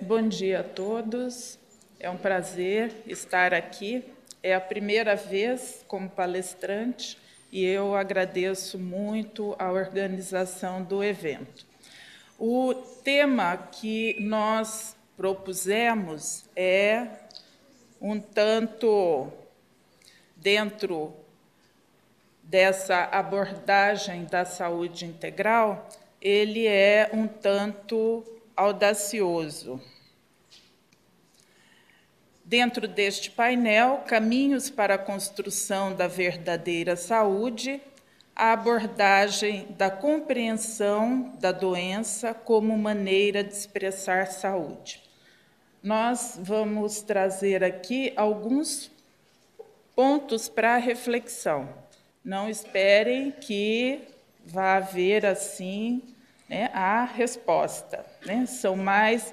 Bom dia a todos. É um prazer estar aqui. É a primeira vez como palestrante e eu agradeço muito a organização do evento. O tema que nós propusemos é um tanto dentro dessa abordagem da saúde integral, ele é um tanto audacioso. Dentro deste painel, Caminhos para a Construção da Verdadeira Saúde, a abordagem da compreensão da doença como maneira de expressar saúde. Nós vamos trazer aqui alguns pontos para reflexão. Não esperem que vá haver, assim, a resposta. São mais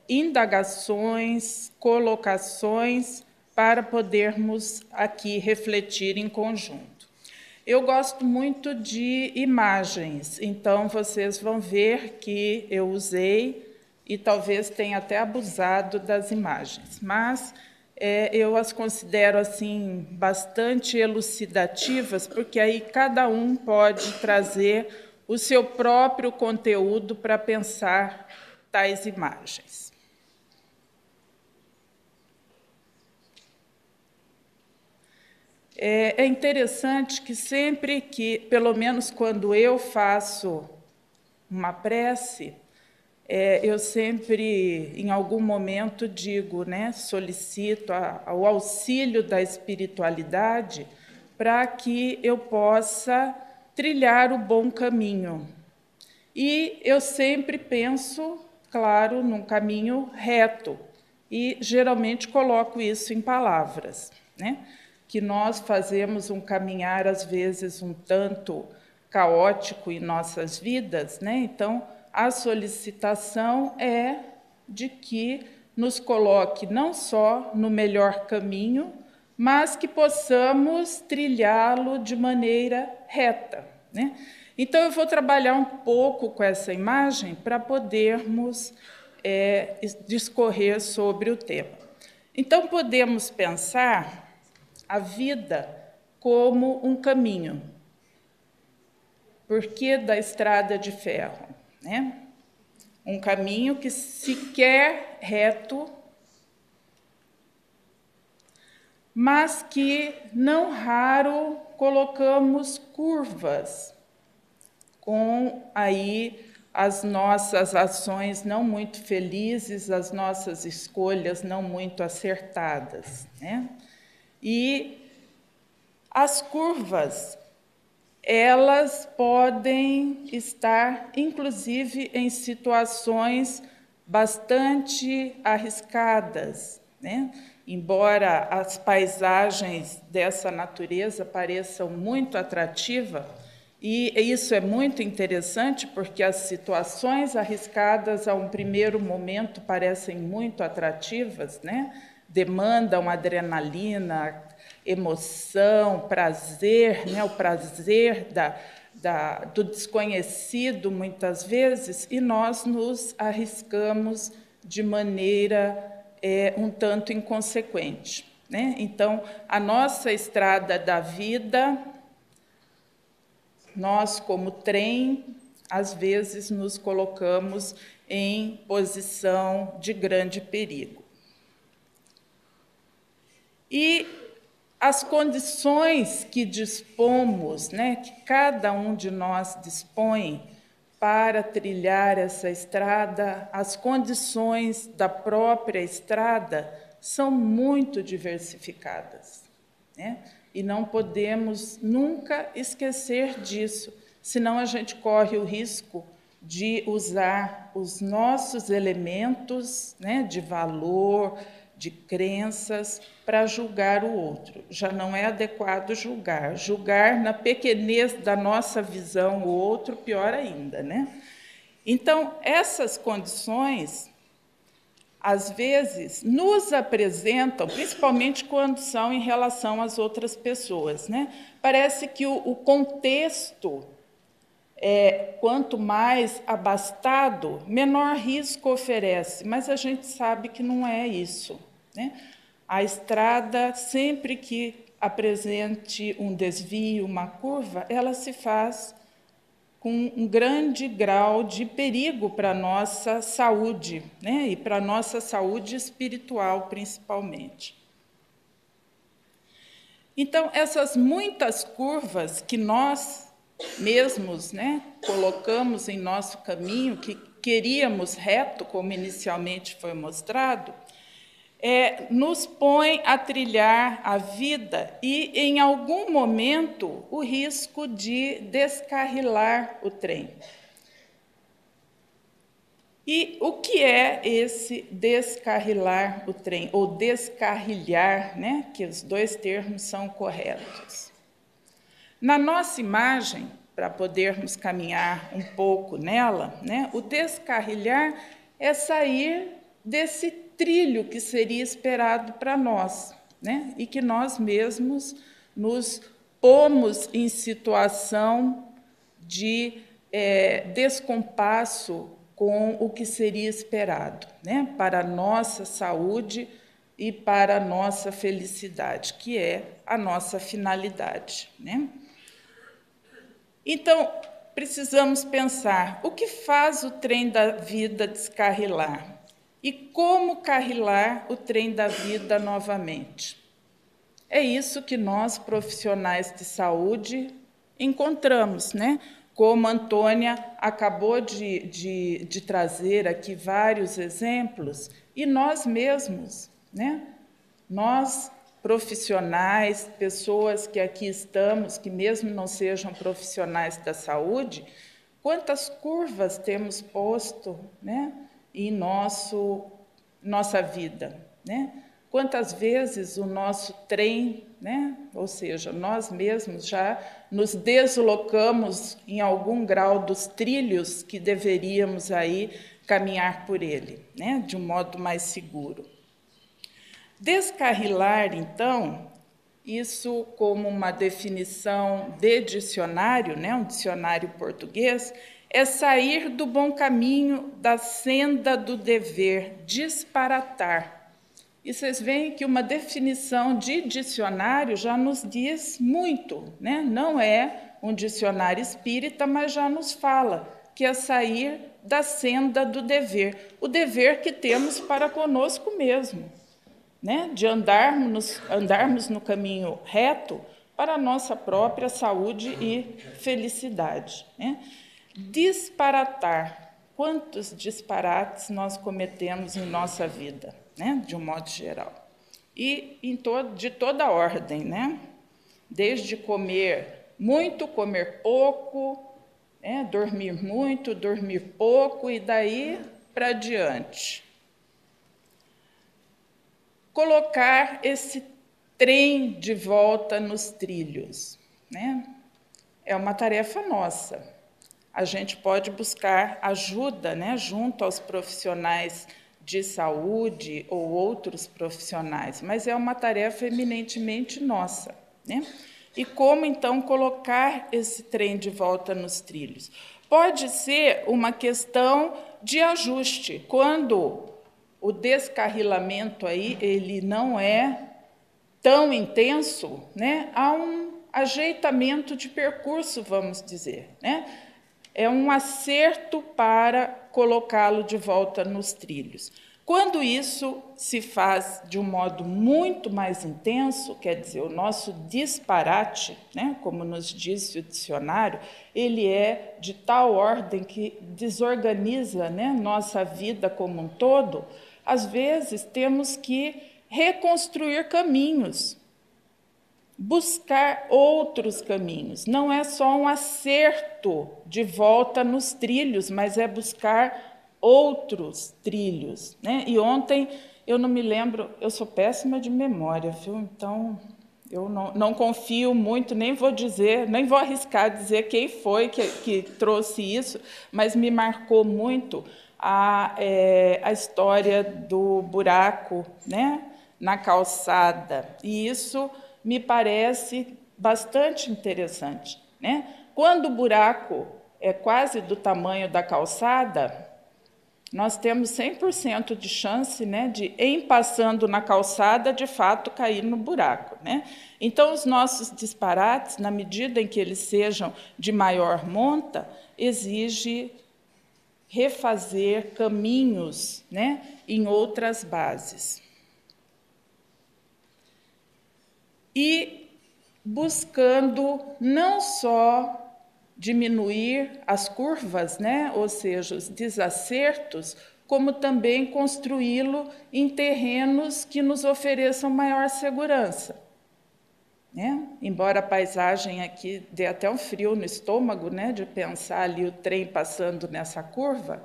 indagações, colocações, para podermos aqui refletir em conjunto. Eu gosto muito de imagens, então vocês vão ver que eu usei e talvez tenha até abusado das imagens, mas eu as considero assim bastante elucidativas, porque aí cada um pode trazer o seu próprio conteúdo para pensar tais imagens. É interessante que sempre que, pelo menos quando eu faço uma prece, eu sempre, em algum momento, digo, solicito o auxílio da espiritualidade para que eu possa trilhar o bom caminho. E eu sempre penso, claro, num caminho reto, e geralmente coloco isso em palavras, que nós fazemos um caminhar, às vezes, um tanto caótico em nossas vidas, então, a solicitação é de que nos coloque não só no melhor caminho, mas que possamos trilhá-lo de maneira reta. Então, eu vou trabalhar um pouco com essa imagem para podermos discorrer sobre o tema. Então, podemos pensar a vida como um caminho. Por que da estrada de ferro? Um caminho que se quer reto, mas que não raro colocamos curvas com aí as nossas ações não muito felizes, as nossas escolhas não muito acertadas. E as curvas, elas podem estar, inclusive, em situações bastante arriscadas, Embora as paisagens dessa natureza pareçam muito atrativas, e isso é muito interessante, porque as situações arriscadas, a um primeiro momento, parecem muito atrativas, demandam adrenalina, emoção, prazer, o prazer do desconhecido, muitas vezes, e nós nos arriscamos de maneira um tanto inconsequente. Então, a nossa estrada da vida, nós, como trem, às vezes nos colocamos em posição de grande perigo. E as condições que dispomos, que cada um de nós dispõe para trilhar essa estrada, as condições da própria estrada são muito diversificadas, E não podemos nunca esquecer disso, senão a gente corre o risco de usar os nossos elementos, de valor, de crenças, para julgar o outro. Já não é adequado julgar. Julgar na pequenez da nossa visão o outro, pior ainda. Então, essas condições, às vezes, nos apresentam, principalmente quando são em relação às outras pessoas, parece que o contexto quanto mais abastado, menor risco oferece, mas a gente sabe que não é isso, né? A estrada, sempre que apresente um desvio, uma curva, ela se faz com um grande grau de perigo para a nossa saúde, né? E para a nossa saúde espiritual, principalmente. Então, essas muitas curvas que nós mesmos, né, colocamos em nosso caminho, que queríamos reto, como inicialmente foi mostrado, nos põe a trilhar a vida e, em algum momento, o risco de descarrilar o trem. E o que é esse descarrilar o trem, ou descarrilhar, né? Que os dois termos são corretos. Na nossa imagem, para podermos caminhar um pouco nela, né? O descarrilhar é sair desse trilho que seria esperado para nós, né? E que nós mesmos nos pomos em situação de descompasso com o que seria esperado, né, para a nossa saúde e para a nossa felicidade, que é a nossa finalidade, né? Então, precisamos pensar o que faz o trem da vida descarrilar e como carrilar o trem da vida novamente. É isso que nós, profissionais de saúde, encontramos, né? Como a Antônia acabou de trazer aqui vários exemplos, e nós mesmos, né? Nós, profissionais, pessoas que aqui estamos, que mesmo não sejam profissionais da saúde, quantas curvas temos posto, né, em nossa vida, né? Quantas vezes o nosso trem, né, ou seja, nós mesmos já nos deslocamos em algum grau dos trilhos que deveríamos aí caminhar por ele, né, de um modo mais seguro. Descarrilar, então, isso como uma definição de dicionário, né, um dicionário português, é sair do bom caminho, da senda do dever, disparatar. E vocês veem que uma definição de dicionário já nos diz muito, né? Não é um dicionário espírita, mas já nos fala que é sair da senda do dever, o dever que temos para conosco mesmo, né? De andarmos no caminho reto para a nossa própria saúde e felicidade, né? Disparatar. Quantos disparates nós cometemos em nossa vida, né? De um modo geral. E de toda ordem, né? Desde comer muito, comer pouco, né? Dormir muito, dormir pouco, e daí para diante. Colocar esse trem de volta nos trilhos, né? É uma tarefa nossa. A gente pode buscar ajuda, né, junto aos profissionais de saúde ou outros profissionais, mas é uma tarefa eminentemente nossa, né? E como, então, colocar esse trem de volta nos trilhos? Pode ser uma questão de ajuste, quando o descarrilamento aí, ele não é tão intenso, né? Há um ajeitamento de percurso, vamos dizer, né? É um acerto para colocá-lo de volta nos trilhos. Quando isso se faz de um modo muito mais intenso, quer dizer, o nosso disparate, né, como nos disse o dicionário, ele é de tal ordem que desorganiza, né, nossa vida como um todo. Às vezes temos que reconstruir caminhos, buscar outros caminhos. Não é só um acerto de volta nos trilhos, mas é buscar outros trilhos, né? E ontem, eu não me lembro, eu sou péssima de memória, viu? Então, eu não confio muito, nem vou arriscar dizer quem foi que trouxe isso, mas me marcou muito a história do buraco, né, na calçada. E isso me parece bastante interessante, né? Quando o buraco é quase do tamanho da calçada, nós temos 100% de chance, né, de, em passando na calçada, de fato, cair no buraco, né? Então, os nossos disparates, na medida em que eles sejam de maior monta, exige refazer caminhos, né, em outras bases. E buscando não só diminuir as curvas, né, ou seja, os desacertos, como também construí-lo em terrenos que nos ofereçam maior segurança. Né? Embora a paisagem aqui dê até um frio no estômago, né, de pensar ali o trem passando nessa curva,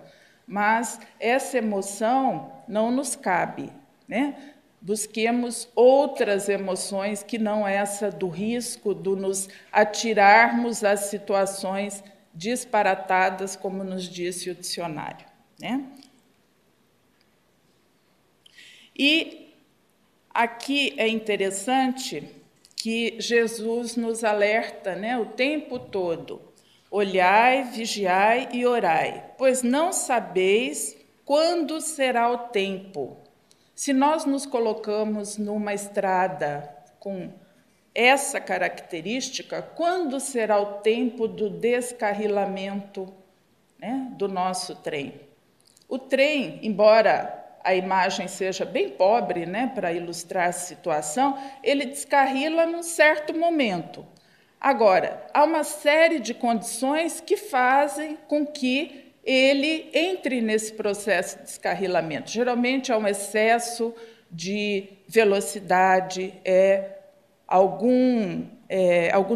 mas essa emoção não nos cabe, né? Busquemos outras emoções que não essa do risco, do nos atirarmos às situações disparatadas, como nos disse o dicionário, né? E aqui é interessante que Jesus nos alerta, né, o tempo todo: olhai, vigiai e orai, pois não sabeis quando será o tempo. Se nós nos colocamos numa estrada com essa característica, quando será o tempo do descarrilamento, né, do nosso trem? O trem, embora a imagem seja bem pobre, né, para ilustrar a situação, ele descarrila num certo momento. Agora, há uma série de condições que fazem com que ele entre nesse processo de descarrilamento. Geralmente, há um excesso de velocidade, algum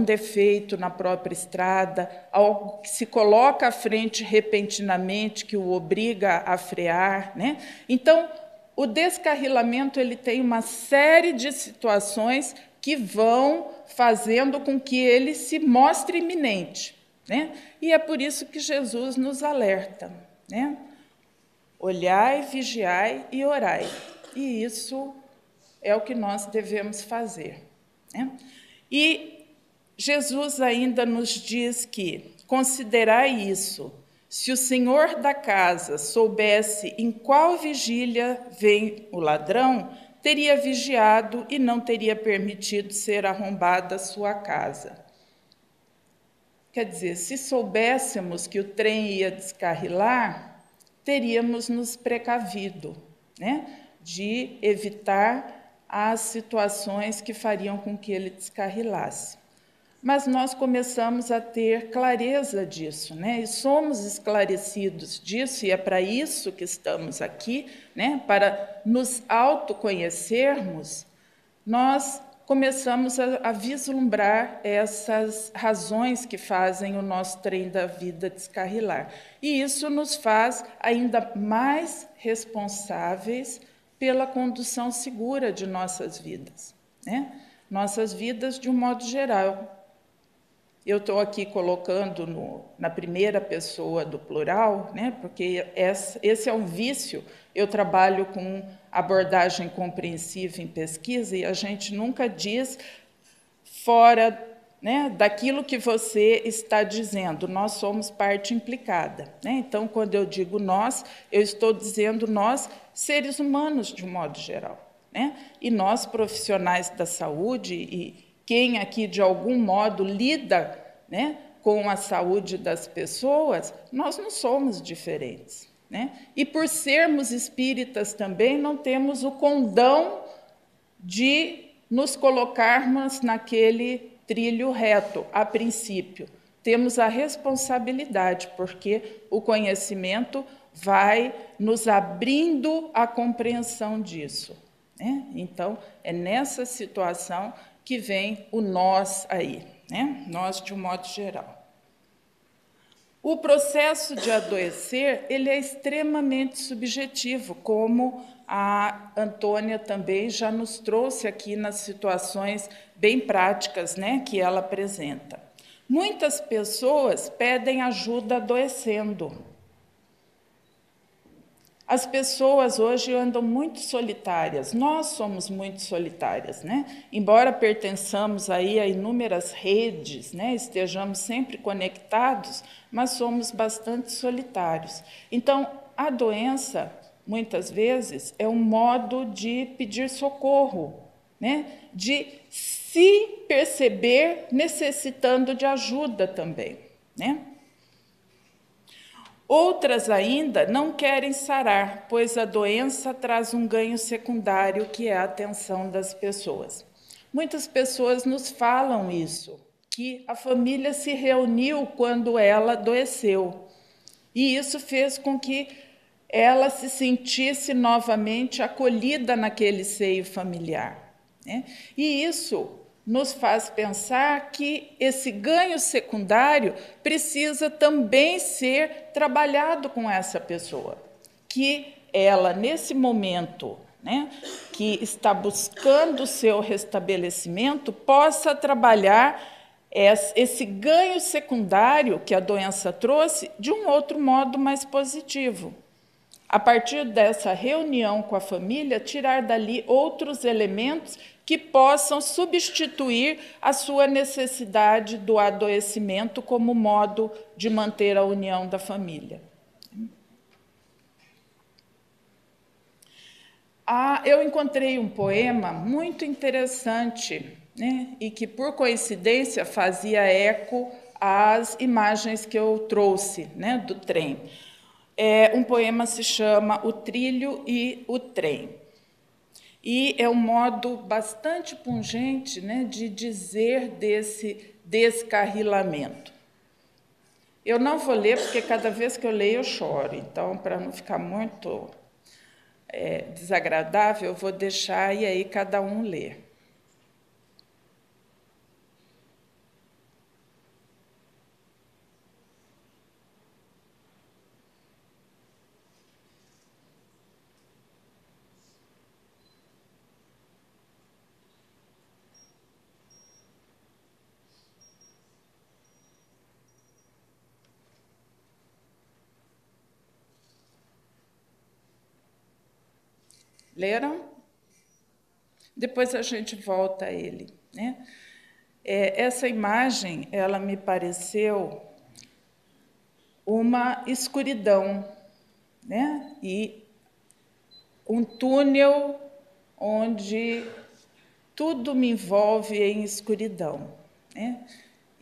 defeito na própria estrada, algo que se coloca à frente repentinamente, que o obriga a frear, né? Então, o descarrilamento ele tem uma série de situações que vão fazendo com que ele se mostre iminente, né? E é por isso que Jesus nos alerta, né? Olhai, vigiai e orai. E isso é o que nós devemos fazer, né? E Jesus ainda nos diz que: considerai isso, se o senhor da casa soubesse em qual vigília vem o ladrão, teria vigiado e não teria permitido ser arrombada a sua casa. Quer dizer, se soubéssemos que o trem ia descarrilar, teríamos nos precavido, né, de evitar as situações que fariam com que ele descarrilasse. Mas nós começamos a ter clareza disso, né? E somos esclarecidos disso, e é para isso que estamos aqui, né? Para nos autoconhecermos. Nós começamos a vislumbrar essas razões que fazem o nosso trem da vida descarrilar. E isso nos faz ainda mais responsáveis pela condução segura de nossas vidas, né? Nossas vidas de um modo geral. Eu estou aqui colocando na primeira pessoa do plural, né, porque esse é um vício. Eu trabalho com abordagem compreensiva em pesquisa e a gente nunca diz fora, né, daquilo que você está dizendo. Nós somos parte implicada, né? Então, quando eu digo nós, eu estou dizendo nós, seres humanos, de um modo geral, né? E nós, profissionais da saúde, e quem aqui, de algum modo, lida, né, com a saúde das pessoas, nós não somos diferentes, né? E, por sermos espíritas também, não temos o condão de nos colocarmos naquele trilho reto, a princípio. Temos a responsabilidade, porque o conhecimento vai nos abrindo a compreensão disso, né? Então, é nessa situação que vem o nós aí, né? Nós de um modo geral. O processo de adoecer, ele é extremamente subjetivo, como a Antônia também já nos trouxe aqui nas situações bem práticas, né, que ela apresenta. Muitas pessoas pedem ajuda adoecendo. As pessoas hoje andam muito solitárias, nós somos muito solitárias, né? Embora pertençamos aí a inúmeras redes, né? Estejamos sempre conectados, mas somos bastante solitários. Então, a doença, muitas vezes, é um modo de pedir socorro, né? De se perceber necessitando de ajuda também, né? Outras ainda não querem sarar, pois a doença traz um ganho secundário, que é a atenção das pessoas. Muitas pessoas nos falam isso, que a família se reuniu quando ela adoeceu, e isso fez com que ela se sentisse novamente acolhida naquele seio familiar, né? E isso nos faz pensar que esse ganho secundário precisa também ser trabalhado com essa pessoa, que ela, nesse momento, né, que está buscando o seu restabelecimento, possa trabalhar esse ganho secundário que a doença trouxe de um outro modo mais positivo. A partir dessa reunião com a família, tirar dali outros elementos que possam substituir a sua necessidade do adoecimento como modo de manter a união da família. Eu encontrei um poema muito interessante, né, e que, por coincidência, fazia eco às imagens que eu trouxe, né, do trem. Um poema se chama O Trilho e o Trem. E é um modo bastante pungente, né, de dizer desse descarrilamento. Eu não vou ler, porque cada vez que eu leio eu choro, então, para não ficar muito desagradável, eu vou deixar e aí cada um lê. Leram? Depois a gente volta a ele, né? Essa imagem, ela me pareceu uma escuridão, né? E um túnel onde tudo me envolve em escuridão, né?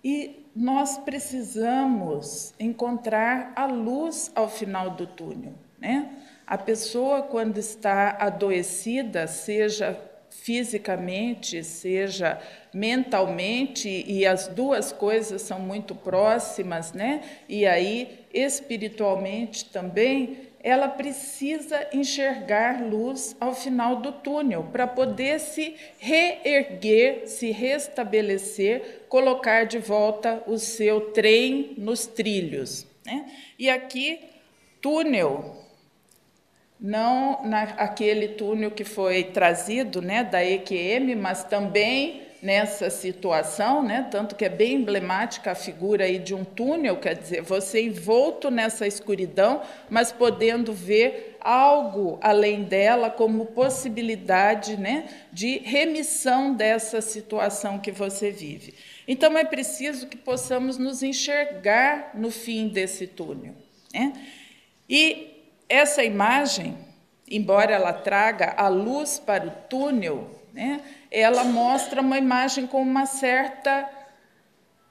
E nós precisamos encontrar a luz ao final do túnel, né? A pessoa, quando está adoecida, seja fisicamente, seja mentalmente, e as duas coisas são muito próximas, né? E aí, espiritualmente também, ela precisa enxergar luz ao final do túnel para poder se reerguer, se restabelecer, colocar de volta o seu trem nos trilhos, né? E aqui, túnel, não aquele túnel que foi trazido, né, da EQM, mas também nessa situação, né, tanto que é bem emblemática a figura aí de um túnel, quer dizer, você envolto nessa escuridão, mas podendo ver algo além dela como possibilidade, né, de remissão dessa situação que você vive. Então, é preciso que possamos nos enxergar no fim desse túnel, né? E essa imagem, embora ela traga a luz para o túnel, né, ela mostra uma imagem com uma certa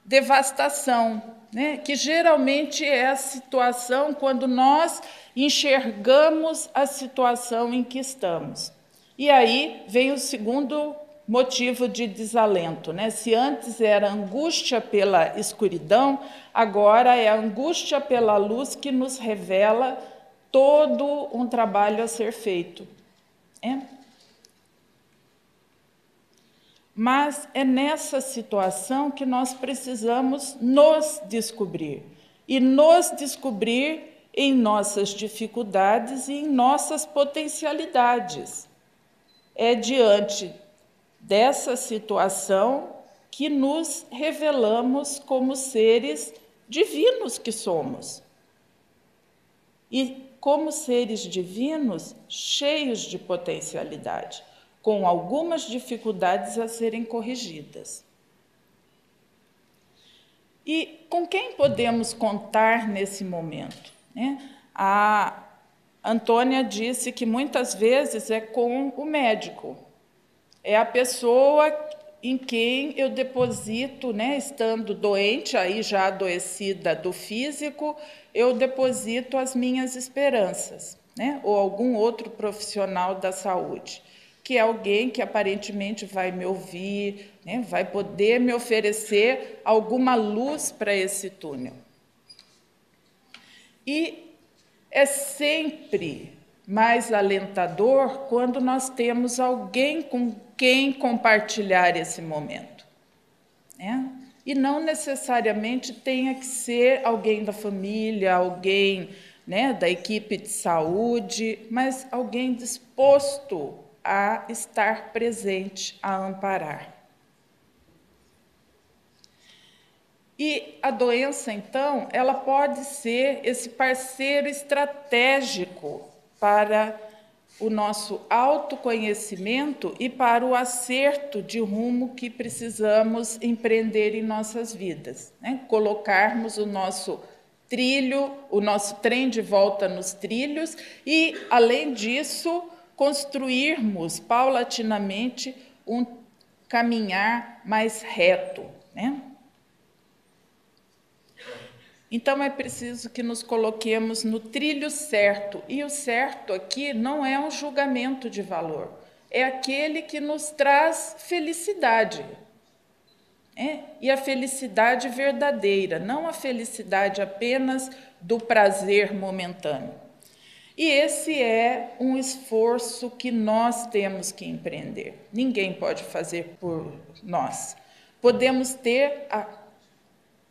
devastação, né, que geralmente é a situação quando nós enxergamos a situação em que estamos. E aí vem o segundo motivo de desalento, né? Se antes era angústia pela escuridão, agora é a angústia pela luz que nos revela todo um trabalho a ser feito. Mas é nessa situação que nós precisamos nos descobrir. E nos descobrir em nossas dificuldades e em nossas potencialidades. É diante dessa situação que nos revelamos como seres divinos que somos. E como seres divinos cheios de potencialidade, com algumas dificuldades a serem corrigidas. E com quem podemos contar nesse momento, né? A Antônia disse que muitas vezes é com o médico, é a pessoa em quem eu deposito, né, estando doente, aí já adoecida do físico, eu deposito as minhas esperanças, né, ou algum outro profissional da saúde, que é alguém que aparentemente vai me ouvir, né, vai poder me oferecer alguma luz para esse túnel. E é sempre mais alentador quando nós temos alguém com quem compartilhar esse momento, né? E não necessariamente tenha que ser alguém da família, alguém, né, da equipe de saúde, mas alguém disposto a estar presente, a amparar. E a doença, então, ela pode ser esse parceiro estratégico para o nosso autoconhecimento e para o acerto de rumo que precisamos empreender em nossas vidas, né? Colocarmos o nosso trilho, o nosso trem de volta nos trilhos e, além disso, construirmos paulatinamente um caminhar mais reto, né? Então, é preciso que nos coloquemos no trilho certo. E o certo aqui não é um julgamento de valor, é aquele que nos traz felicidade. E a felicidade verdadeira, não a felicidade apenas do prazer momentâneo. E esse é um esforço que nós temos que empreender. Ninguém pode fazer por nós. Podemos ter a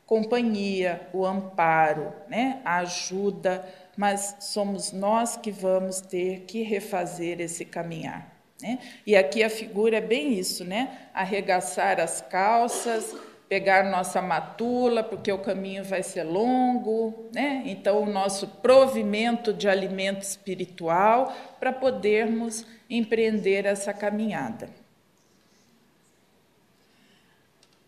companhia, o amparo, né, a ajuda, mas somos nós que vamos ter que refazer esse caminhar, né? E aqui a figura é bem isso, né? Arregaçar as calças, pegar nossa matula, porque o caminho vai ser longo, né? Então, o nosso provimento de alimento espiritual para podermos empreender essa caminhada.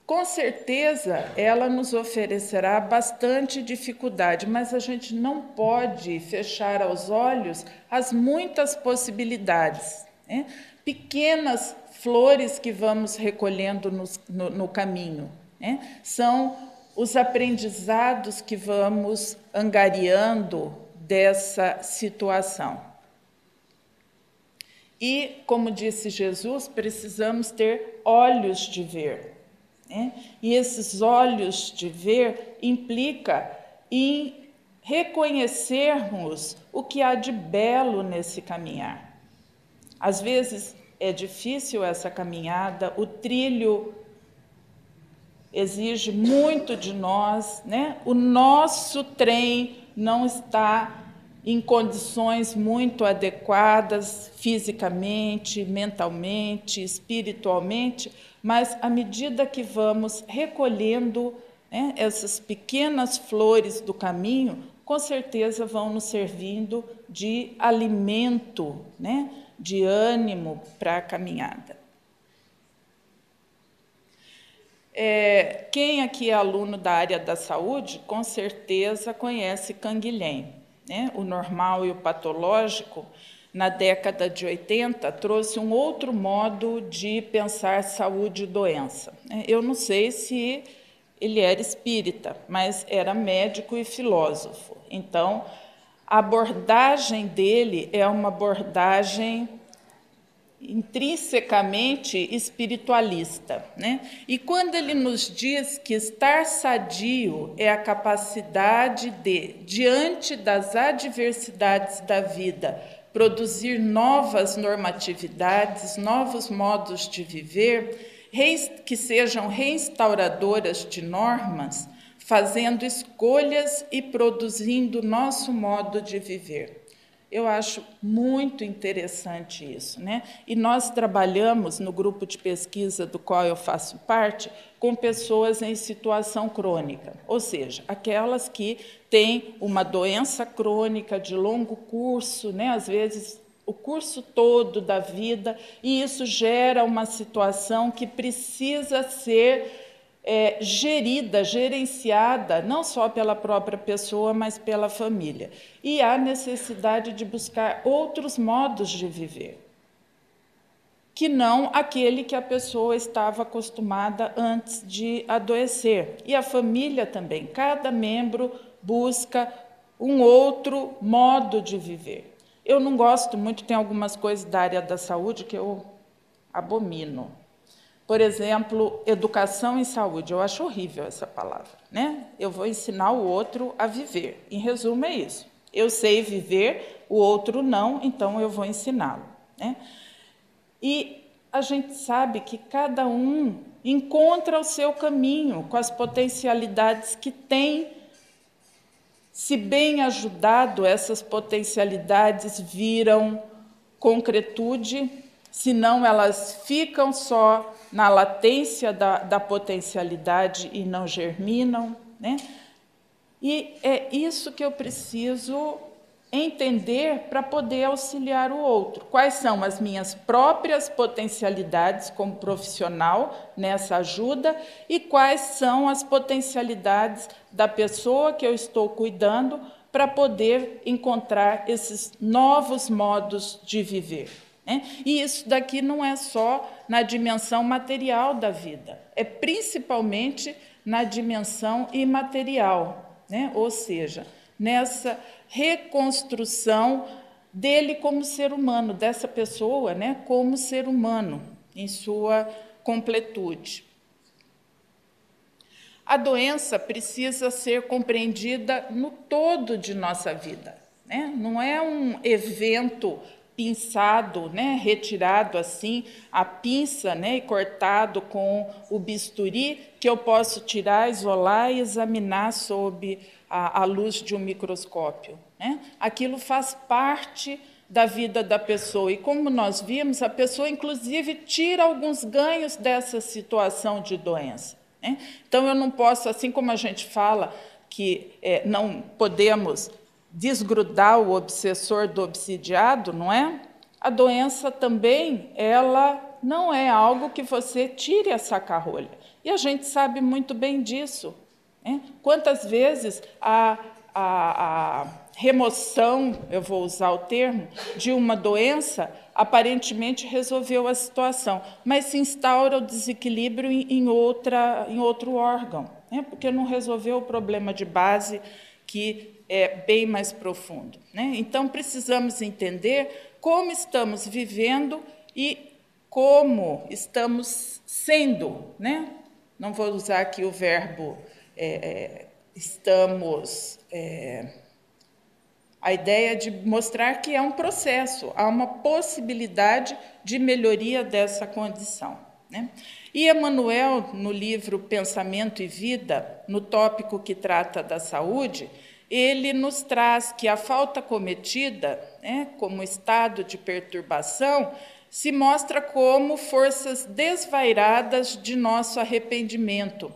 Com certeza, ela nos oferecerá bastante dificuldade, mas a gente não pode fechar os olhos às muitas possibilidades, né? Pequenas flores que vamos recolhendo no caminho, né? São os aprendizados que vamos angariando dessa situação. E, como disse Jesus, precisamos ter olhos de ver. E esses olhos de ver implica em reconhecermos o que há de belo nesse caminhar. Às vezes é difícil essa caminhada, o trilho exige muito de nós, né? O nosso trem não está em condições muito adequadas fisicamente, mentalmente, espiritualmente, mas à medida que vamos recolhendo, né, essas pequenas flores do caminho, com certeza vão nos servindo de alimento, né, de ânimo para a caminhada. Quem aqui é aluno da área da saúde, com certeza conhece Canguilhem, né? O normal e o patológico, na década de 80, trouxe um outro modo de pensar saúde e doença. Eu não sei se ele era espírita, mas era médico e filósofo. Então, a abordagem dele é uma abordagem intrinsecamente espiritualista, né? E quando ele nos diz que estar sadio é a capacidade de, diante das adversidades da vida, produzir novas normatividades, novos modos de viver, que sejam reinstauradoras de normas, fazendo escolhas e produzindo nosso modo de viver. Eu acho muito interessante isso, né? E nós trabalhamos no grupo de pesquisa do qual eu faço parte com pessoas em situação crônica, ou seja, aquelas que têm uma doença crônica de longo curso, né? Às vezes o curso todo da vida, e isso gera uma situação que precisa ser gerida, gerenciada, não só pela própria pessoa, mas pela família. E há necessidade de buscar outros modos de viver, que não aquele que a pessoa estava acostumada antes de adoecer. E a família também, cada membro busca um outro modo de viver. Eu não gosto muito, tem algumas coisas da área da saúde que eu abomino. Por exemplo, educação em saúde. Eu acho horrível essa palavra, né? Eu vou ensinar o outro a viver. Em resumo, é isso. Eu sei viver, o outro não, então eu vou ensiná-lo, né? E a gente sabe que cada um encontra o seu caminho com as potencialidades que tem. Se bem ajudado, essas potencialidades viram concretude, senão elas ficam só na latência da potencialidade e não germinam, né? E é isso que eu preciso entender para poder auxiliar o outro. Quais são as minhas próprias potencialidades como profissional nessa ajuda e quais são as potencialidades da pessoa que eu estou cuidando para poder encontrar esses novos modos de viver. E isso daqui não é só na dimensão material da vida, é principalmente na dimensão imaterial, ou seja, nessa reconstrução dele como ser humano, dessa pessoa como ser humano, em sua completude. A doença precisa ser compreendida no todo de nossa vida, não é um evento pinçado, retirado assim, a pinça, e cortado com o bisturi, que eu posso tirar, isolar e examinar sob a luz de um microscópio. Aquilo faz parte da vida da pessoa, e como nós vimos, a pessoa, inclusive, tira alguns ganhos dessa situação de doença. Então, eu não posso, assim como a gente fala que não podemos desgrudar o obsessor do obsidiado, não é? A doença também, ela não é algo que você tire a saca-rolha. E a gente sabe muito bem disso. Quantas vezes a remoção, eu vou usar o termo, de uma doença aparentemente resolveu a situação, mas se instaura o desequilíbrio em outro órgão, porque não resolveu o problema de base, que é bem mais profundo. Então, precisamos entender como estamos vivendo e como estamos sendo. Não vou usar aqui o verbo estamos... a ideia de mostrar que é um processo, há uma possibilidade de melhoria dessa condição. E Emmanuel, no livro Pensamento e Vida, no tópico que trata da saúde, ele nos traz que a falta cometida, como estado de perturbação, se mostra como forças desvairadas de nosso arrependimento.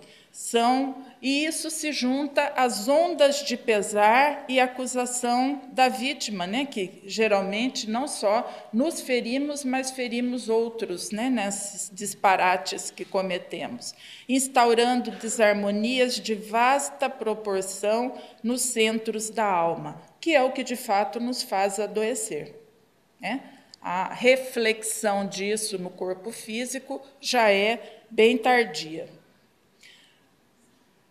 E isso se junta às ondas de pesar e acusação da vítima, que geralmente não só nos ferimos, mas ferimos outros, nesses disparates que cometemos, instaurando desarmonias de vasta proporção nos centros da alma, que é o que de fato nos faz adoecer. A reflexão disso no corpo físico já é bem tardia.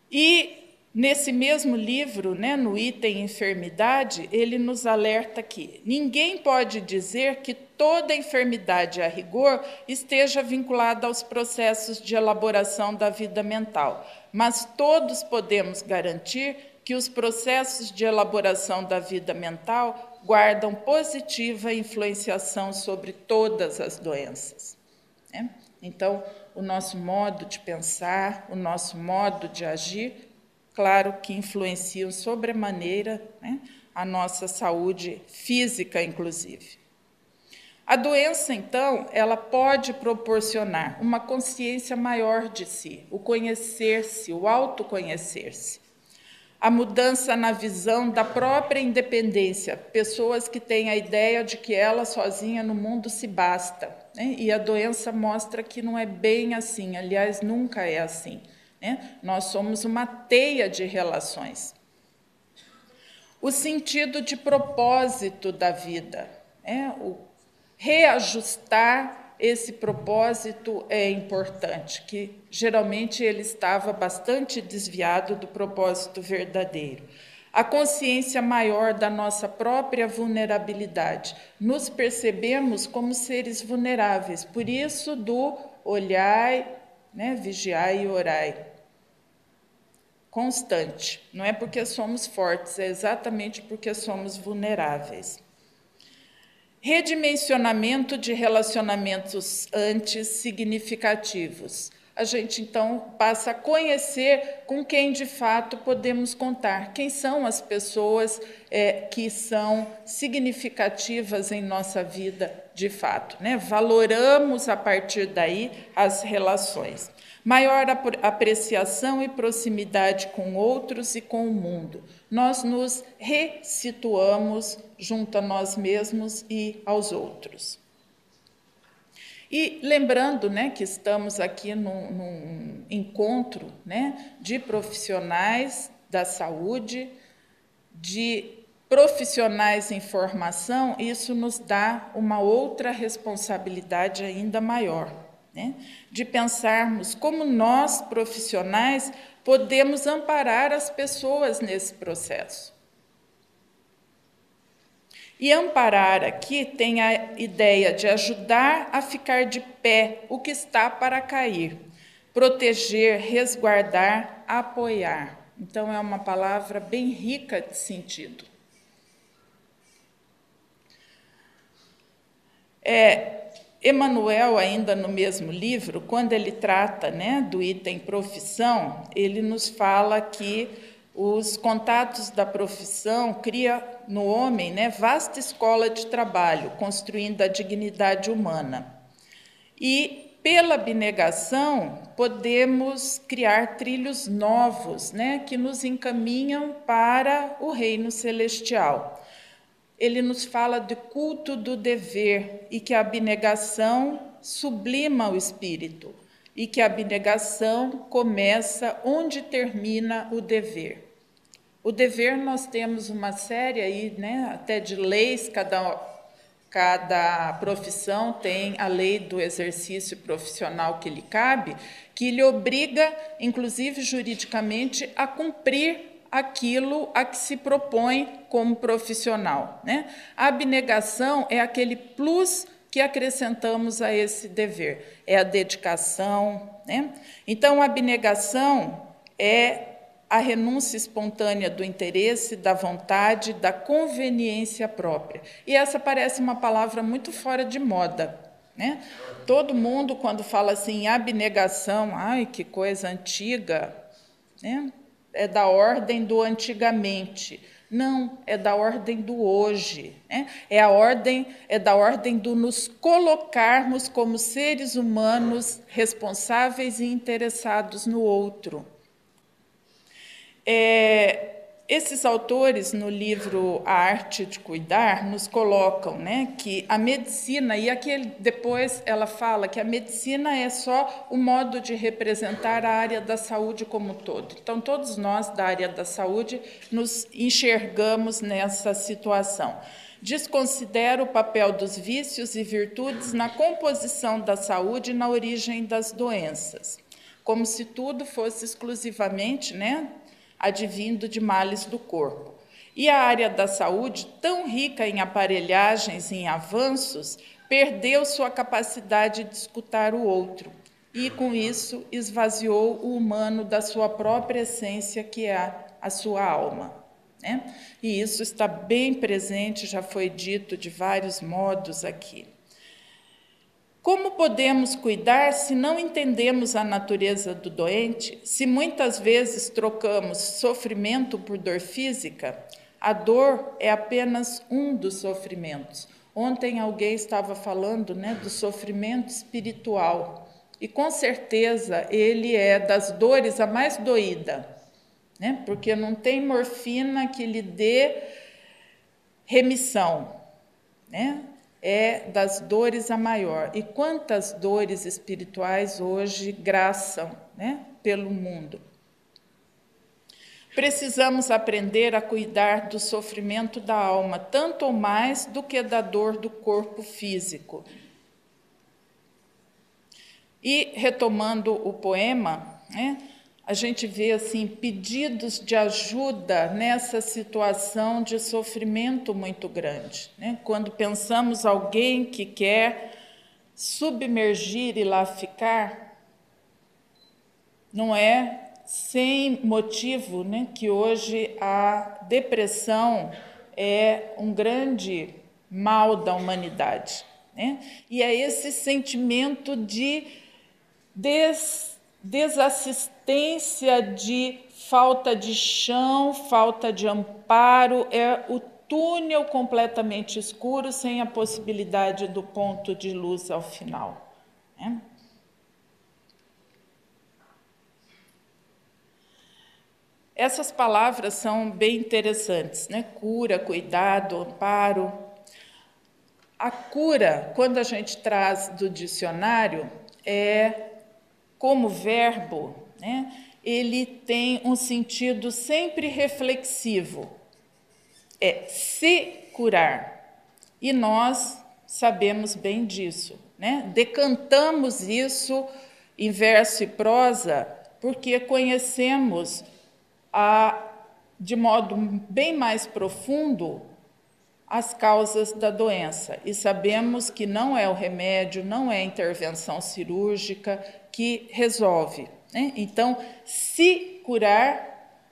E, nesse mesmo livro, no item enfermidade, ele nos alerta que ninguém pode dizer que toda enfermidade, a rigor, esteja vinculada aos processos de elaboração da vida mental, mas todos podemos garantir que os processos de elaboração da vida mental guardam positiva influenciação sobre todas as doenças. Então, o nosso modo de pensar, o nosso modo de agir, claro que influenciam sobremaneira a nossa saúde física, inclusive. A doença, então, ela pode proporcionar uma consciência maior de si, o conhecer-se, o autoconhecer-se. A mudança na visão da própria independência, pessoas que têm a ideia de que ela sozinha no mundo se basta, né? E a doença mostra que não é bem assim, aliás, nunca é assim, né? Nós somos uma teia de relações. O sentido de propósito da vida, o reajustar esse propósito é importante, que geralmente ele estava bastante desviado do propósito verdadeiro. A consciência maior da nossa própria vulnerabilidade. Nos percebemos como seres vulneráveis, por isso do olhai, né, vigiai e orai. Constante, não é porque somos fortes, é exatamente porque somos vulneráveis. Redimensionamento de relacionamentos antes significativos. A gente, então, passa a conhecer com quem, de fato, podemos contar. Quem são as pessoas que são significativas em nossa vida, de fato, né? Valoramos, a partir daí, as relações. Maior apreciação e proximidade com outros e com o mundo. Nós nos ressituamos junto a nós mesmos e aos outros. E lembrando, né, que estamos aqui num encontro, né, de profissionais da saúde, de profissionais em formação, isso nos dá uma outra responsabilidade ainda maior, né, de pensarmos como nós, profissionais, podemos amparar as pessoas nesse processo. E amparar aqui tem a ideia de ajudar a ficar de pé o que está para cair, proteger, resguardar, apoiar. Então, é uma palavra bem rica de sentido. Emmanuel, ainda no mesmo livro, quando ele trata, né, do item profissão, ele nos fala que os contatos da profissão criam no homem, né, vasta escola de trabalho, construindo a dignidade humana. E, pela abnegação, podemos criar trilhos novos, né, que nos encaminham para o reino celestial. Ele nos fala do culto do dever e que a abnegação sublima o espírito e que a abnegação começa onde termina o dever. O dever, nós temos uma série aí, né, até de leis, cada profissão tem a lei do exercício profissional que lhe cabe, que lhe obriga, inclusive juridicamente, a cumprir aquilo a que se propõe como profissional, né? A abnegação é aquele plus que acrescentamos a esse dever, é a dedicação, né? Então, a abnegação é a renúncia espontânea do interesse, da vontade, da conveniência própria. E essa parece uma palavra muito fora de moda, né? Todo mundo, quando fala assim, abnegação, ai, que coisa antiga, né? É da ordem do antigamente. Não, é da ordem do hoje, né? É da ordem do nos colocarmos como seres humanos responsáveis e interessados no outro. Esses autores, no livro A Arte de Cuidar, nos colocam, né, que a medicina, e aqui depois ela fala que a medicina é só o modo de representar a área da saúde como um todo. Então, todos nós da área da saúde nos enxergamos nessa situação. Desconsidera o papel dos vícios e virtudes na composição da saúde e na origem das doenças, como se tudo fosse exclusivamente, né, advindo de males do corpo. E a área da saúde, tão rica em aparelhagens e em avanços, perdeu sua capacidade de escutar o outro e, com isso, esvaziou o humano da sua própria essência, que é a sua alma, né? E isso está bem presente, já foi dito de vários modos aqui. Como podemos cuidar se não entendemos a natureza do doente, se muitas vezes trocamos sofrimento por dor física? A dor é apenas um dos sofrimentos. Ontem alguém estava falando, né, do sofrimento espiritual, e com certeza ele é das dores a mais doída, né, porque não tem morfina que lhe dê remissão, né? É das dores a maior. E quantas dores espirituais hoje graçam, né, pelo mundo. Precisamos aprender a cuidar do sofrimento da alma, tanto ou mais do que da dor do corpo físico. E, retomando o poema, né, a gente vê assim, pedidos de ajuda nessa situação de sofrimento muito grande, né? Quando pensamos alguém que quer submergir e lá ficar, não é sem motivo, né, que hoje a depressão é um grande mal da humanidade, né? E é esse sentimento de desassistência, de falta de chão, falta de amparo, é o túnel completamente escuro, sem a possibilidade do ponto de luz ao final, né? Essas palavras são bem interessantes, né? Cura, cuidado, amparo. A cura, quando a gente traz do dicionário, é como verbo, né? Ele tem um sentido sempre reflexivo, é se curar. E nós sabemos bem disso, né? Decantamos isso em verso e prosa porque conhecemos de modo bem mais profundo as causas da doença e sabemos que não é o remédio, não é a intervenção cirúrgica que resolve, né? Então, se curar,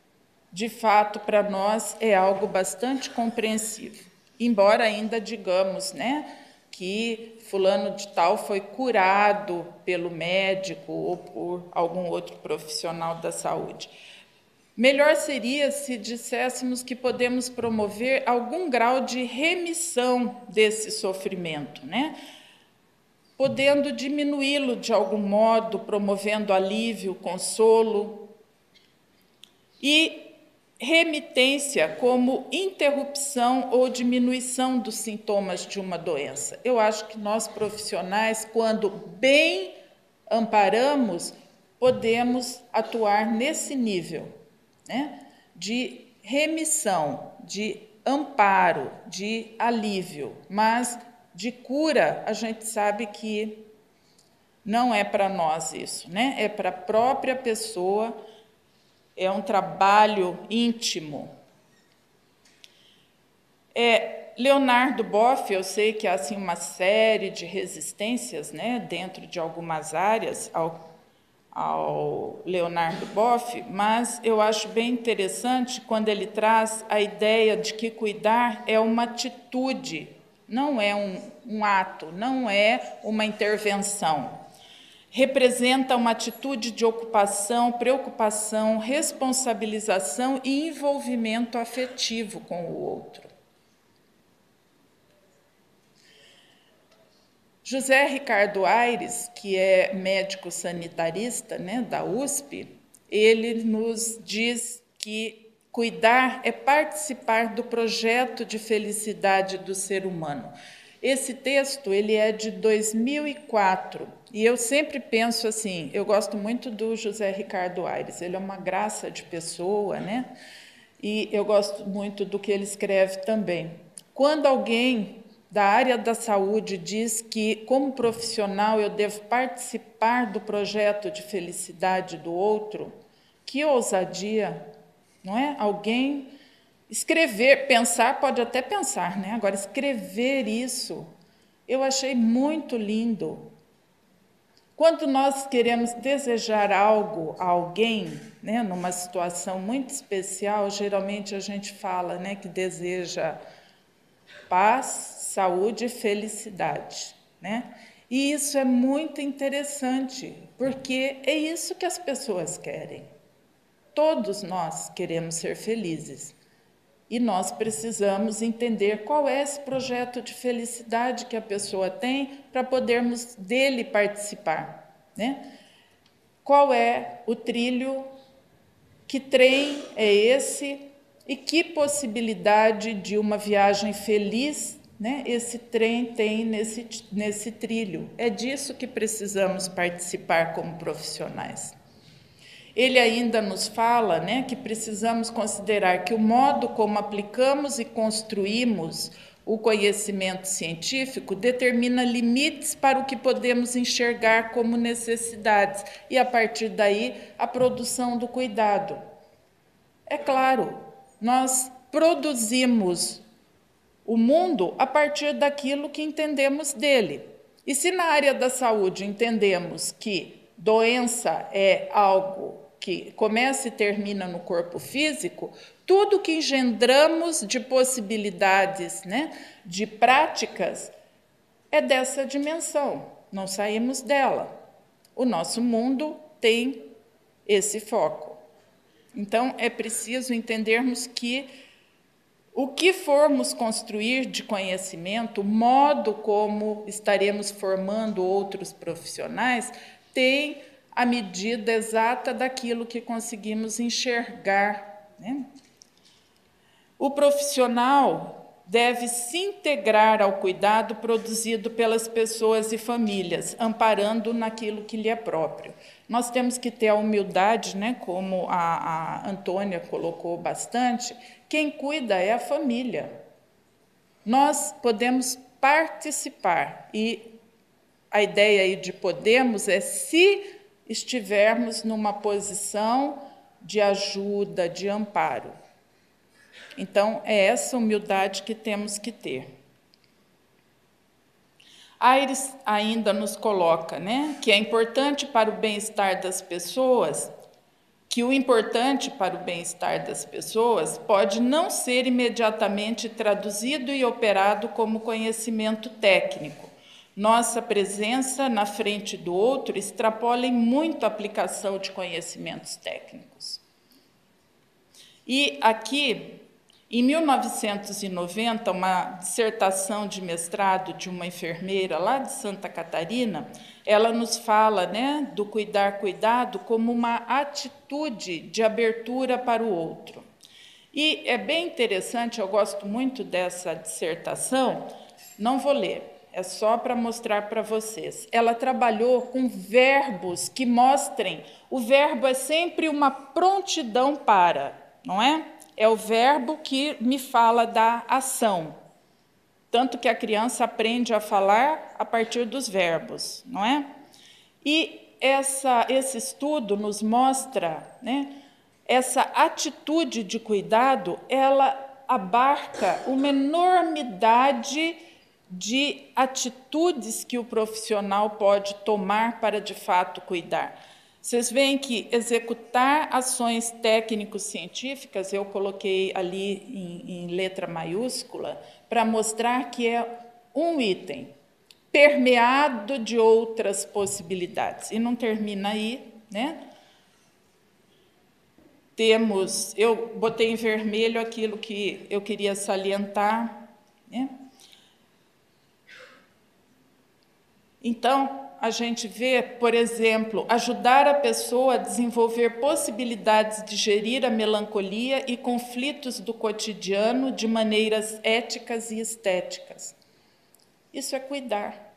de fato, para nós é algo bastante compreensível, embora ainda digamos, né, que fulano de tal foi curado pelo médico ou por algum outro profissional da saúde. Melhor seria se disséssemos que podemos promover algum grau de remissão desse sofrimento, né? Podendo diminuí-lo de algum modo, promovendo alívio, consolo. E remitência como interrupção ou diminuição dos sintomas de uma doença. Eu acho que nós profissionais, quando bem amparamos, podemos atuar nesse nível, né, de remissão, de amparo, de alívio, mas de cura a gente sabe que não é para nós isso, né? É para a própria pessoa, é um trabalho íntimo. Leonardo Boff, eu sei que há assim, uma série de resistências, né, dentro de algumas áreas ao Leonardo Boff, mas eu acho bem interessante quando ele traz a ideia de que cuidar é uma atitude, não é um ato, não é uma intervenção. Representa uma atitude de ocupação, preocupação, responsabilização e envolvimento afetivo com o outro. José Ricardo Aires, que é médico sanitarista, né, da USP, ele nos diz que cuidar é participar do projeto de felicidade do ser humano. Esse texto ele é de 2004 e eu sempre penso assim, eu gosto muito do José Ricardo Aires, ele é uma graça de pessoa, né? E eu gosto muito do que ele escreve também. Quando alguém da área da saúde diz que, como profissional, eu devo participar do projeto de felicidade do outro, que ousadia, não é? Alguém escrever, pensar, pode até pensar, né? Agora, escrever isso, eu achei muito lindo. Quando nós queremos desejar algo a alguém, né, numa situação muito especial, geralmente a gente fala, né, que deseja paz, saúde e felicidade, né? E isso é muito interessante, porque é isso que as pessoas querem. Todos nós queremos ser felizes. E nós precisamos entender qual é esse projeto de felicidade que a pessoa tem para podermos dele participar, né? Qual é o trilho, que trem é esse e que possibilidade de uma viagem feliz, né, esse trem tem nesse trilho. É disso que precisamos participar como profissionais. Ele ainda nos fala, né, que precisamos considerar que o modo como aplicamos e construímos o conhecimento científico determina limites para o que podemos enxergar como necessidades e, a partir daí, a produção do cuidado. É claro, nós produzimos o mundo a partir daquilo que entendemos dele. E se na área da saúde entendemos que doença é algo que começa e termina no corpo físico, tudo que engendramos de possibilidades, né, de práticas, é dessa dimensão, não saímos dela. O nosso mundo tem esse foco. Então, é preciso entendermos que o que formos construir de conhecimento, o modo como estaremos formando outros profissionais, tem a medida exata daquilo que conseguimos enxergar, né? O profissional deve se integrar ao cuidado produzido pelas pessoas e famílias, amparando naquilo que lhe é próprio. Nós temos que ter a humildade, né, como a Antônia colocou bastante, quem cuida é a família. Nós podemos participar, e a ideia aí de podemos é se estivermos numa posição de ajuda, de amparo. Então, é essa humildade que temos que ter. Aires ainda nos coloca, né, que é importante para o bem-estar das pessoas, que o importante para o bem-estar das pessoas pode não ser imediatamente traduzido e operado como conhecimento técnico. Nossa presença na frente do outro extrapola em muito a aplicação de conhecimentos técnicos. E aqui, em 1990, uma dissertação de mestrado de uma enfermeira lá de Santa Catarina, ela nos fala, né, do cuidar cuidado como uma atitude de abertura para o outro. E é bem interessante, eu gosto muito dessa dissertação, não vou ler, é só para mostrar para vocês. Ela trabalhou com verbos que mostrem, o verbo é sempre uma prontidão para, não é? É o verbo que me fala da ação. Tanto que a criança aprende a falar a partir dos verbos, não é? E esse estudo nos mostra, né, essa atitude de cuidado, ela abarca uma enormidade de atitudes que o profissional pode tomar para, de fato, cuidar. Vocês veem que executar ações técnico-científicas, eu coloquei ali em letra maiúscula, para mostrar que é um item permeado de outras possibilidades. E não termina aí, né? Eu botei em vermelho aquilo que eu queria salientar, né? Então, a gente vê, por exemplo, ajudar a pessoa a desenvolver possibilidades de gerir a melancolia e conflitos do cotidiano de maneiras éticas e estéticas. Isso é cuidar.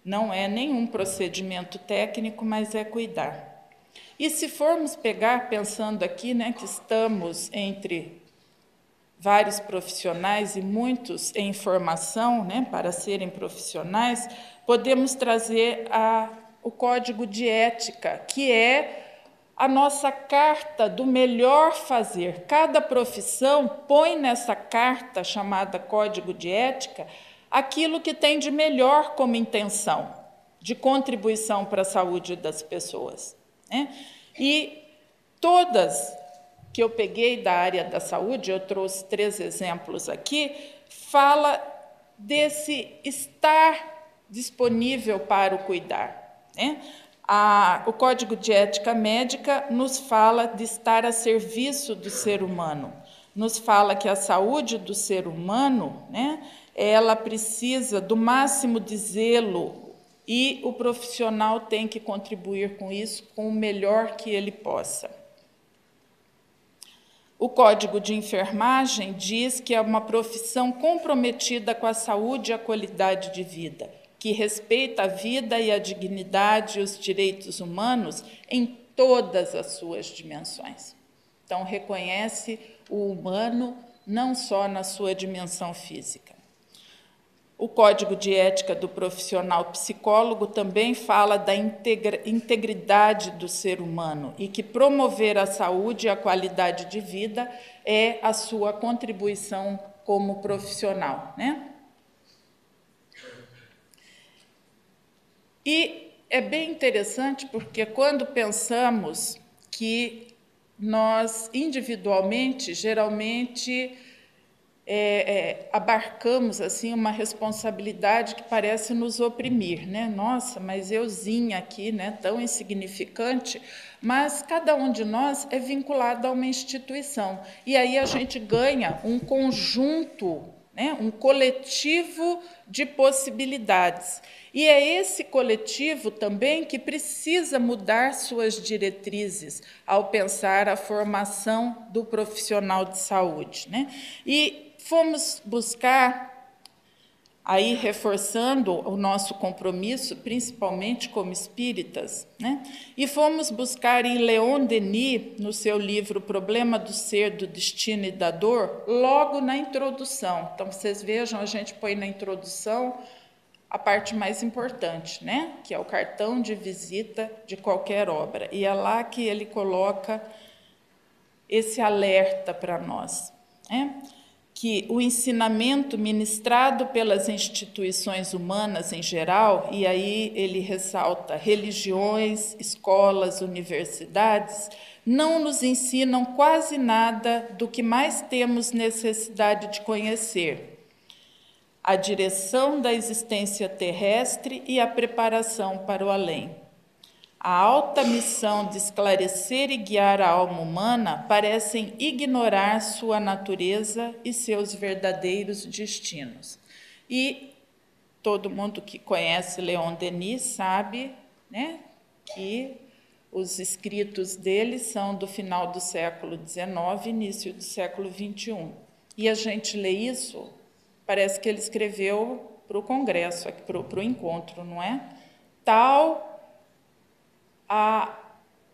Não é nenhum procedimento técnico, mas é cuidar. E se formos pegar, pensando aqui, né, que estamos entre vários profissionais e muitos em formação, né, para serem profissionais, podemos trazer o código de ética, que é a nossa carta do melhor fazer. Cada profissão põe nessa carta, chamada código de ética, aquilo que tem de melhor como intenção, de contribuição para a saúde das pessoas, né? E todas que eu peguei da área da saúde, eu trouxe 3 exemplos aqui, fala desse estar disponível para o cuidar, né? O Código de Ética Médica nos fala de estar a serviço do ser humano, nos fala que a saúde do ser humano, né, ela precisa do máximo de zelo e o profissional tem que contribuir com isso com o melhor que ele possa. O Código de Enfermagem diz que é uma profissão comprometida com a saúde e a qualidade de vida, que respeita a vida e a dignidade e os direitos humanos em todas as suas dimensões. Então, reconhece o humano não só na sua dimensão física. O Código de Ética do Profissional Psicólogo também fala da integridade do ser humano e que promover a saúde e a qualidade de vida é a sua contribuição como profissional, né? E é bem interessante porque quando pensamos que nós individualmente, geralmente, abarcamos assim uma responsabilidade que parece nos oprimir, né? Nossa, mas euzinha aqui, né? Tão insignificante, mas cada um de nós é vinculado a uma instituição e aí a gente ganha um conjunto, né? Um coletivo de possibilidades. E é esse coletivo também que precisa mudar suas diretrizes ao pensar a formação do profissional de saúde, né? E fomos buscar, aí reforçando o nosso compromisso, principalmente como espíritas, né? E fomos buscar em Leon Denis, no seu livro Problema do Ser, do Destino e da Dor, logo na introdução. Então, vocês vejam, a gente põe na introdução a parte mais importante, né? Que é o cartão de visita de qualquer obra. E é lá que ele coloca esse alerta para nós, né? Que o ensinamento ministrado pelas instituições humanas em geral, e aí ele ressalta religiões, escolas, universidades, não nos ensinam quase nada do que mais temos necessidade de conhecer: a direção da existência terrestre e a preparação para o além. A alta missão de esclarecer e guiar a alma humana parecem ignorar sua natureza e seus verdadeiros destinos. E todo mundo que conhece Leon Denis sabe, né, que os escritos dele são do final do século XIX, início do século XXI. E a gente lê isso, parece que ele escreveu para o congresso, para o encontro, não é? Tal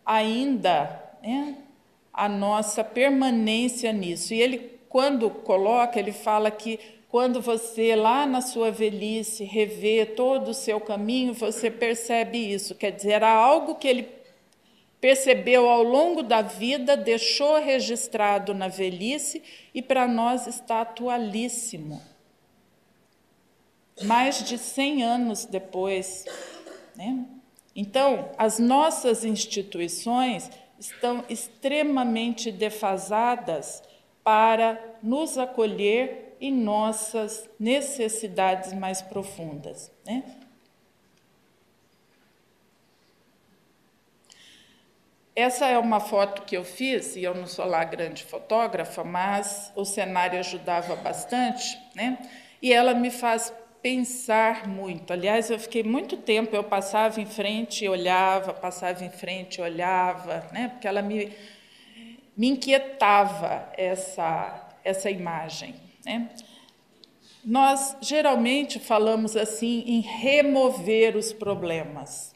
ainda, né, a nossa permanência nisso. E ele, quando coloca, ele fala que quando você, lá na sua velhice, revê todo o seu caminho, você percebe isso. Quer dizer, era algo que ele percebeu ao longo da vida, deixou registrado na velhice e para nós está atualíssimo. Mais de 100 anos depois, né? Então, as nossas instituições estão extremamente defasadas para nos acolher em nossas necessidades mais profundas, né? Essa é uma foto que eu fiz, e eu não sou lá grande fotógrafa, mas o cenário ajudava bastante, né? E ela me faz pensar muito. Aliás, eu fiquei muito tempo, eu passava em frente e olhava, passava em frente e olhava, né? Porque ela me inquietava essa imagem, né? Nós geralmente falamos assim em remover os problemas,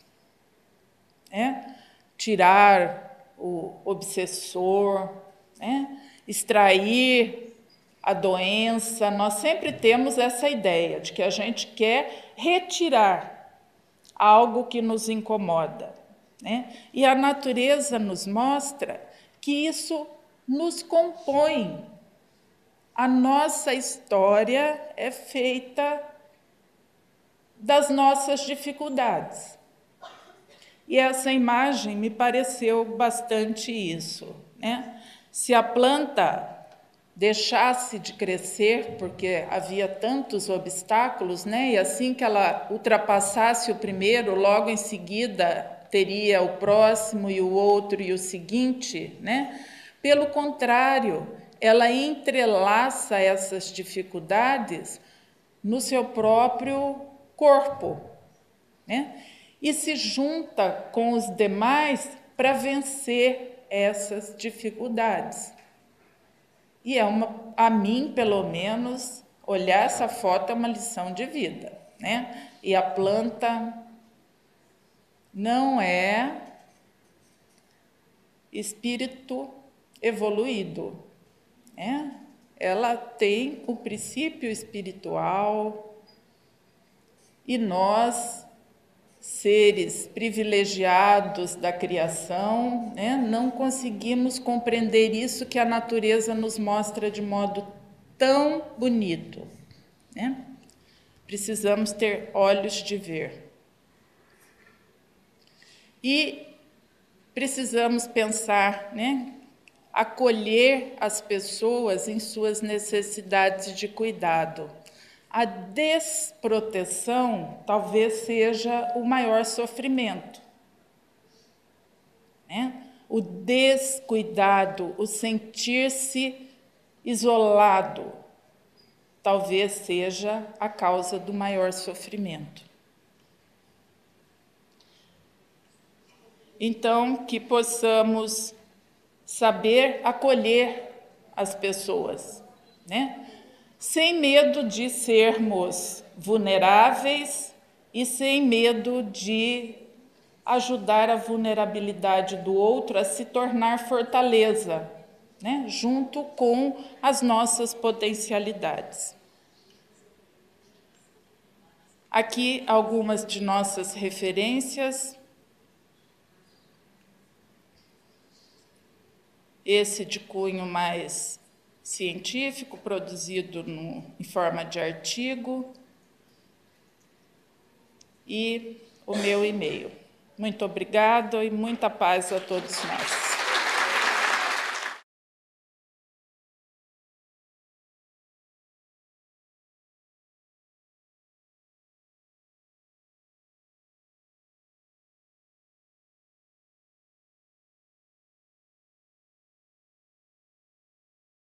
né? Tirar o obsessor, né? Extrair a doença. Nós sempre temos essa ideia de que a gente quer retirar algo que nos incomoda, né? E a natureza nos mostra que isso nos compõe. A nossa história é feita das nossas dificuldades. E essa imagem me pareceu bastante isso, né? Se a planta deixasse de crescer, porque havia tantos obstáculos, né? E assim que ela ultrapassasse o primeiro, logo em seguida teria o próximo e o outro e o seguinte, né? Pelo contrário, ela entrelaça essas dificuldades no seu próprio corpo, né? E se junta com os demais para vencer essas dificuldades. E a mim, pelo menos, olhar essa foto é uma lição de vida, né? E a planta não é espírito evoluído, né? Ela tem o princípio espiritual e nós, seres privilegiados da criação, né, não conseguimos compreender isso que a natureza nos mostra de modo tão bonito, né? Precisamos ter olhos de ver. E precisamos pensar, né, acolher as pessoas em suas necessidades de cuidado. A desproteção talvez seja o maior sofrimento, né? O descuidado, o sentir-se isolado, talvez seja a causa do maior sofrimento. Então, que possamos saber acolher as pessoas, né? Sem medo de sermos vulneráveis e sem medo de ajudar a vulnerabilidade do outro a se tornar fortaleza, né? Junto com as nossas potencialidades. Aqui algumas de nossas referências. Esse de cunho mais científico, produzido em forma de artigo, e o meu e-mail. Muito obrigada e muita paz a todos nós.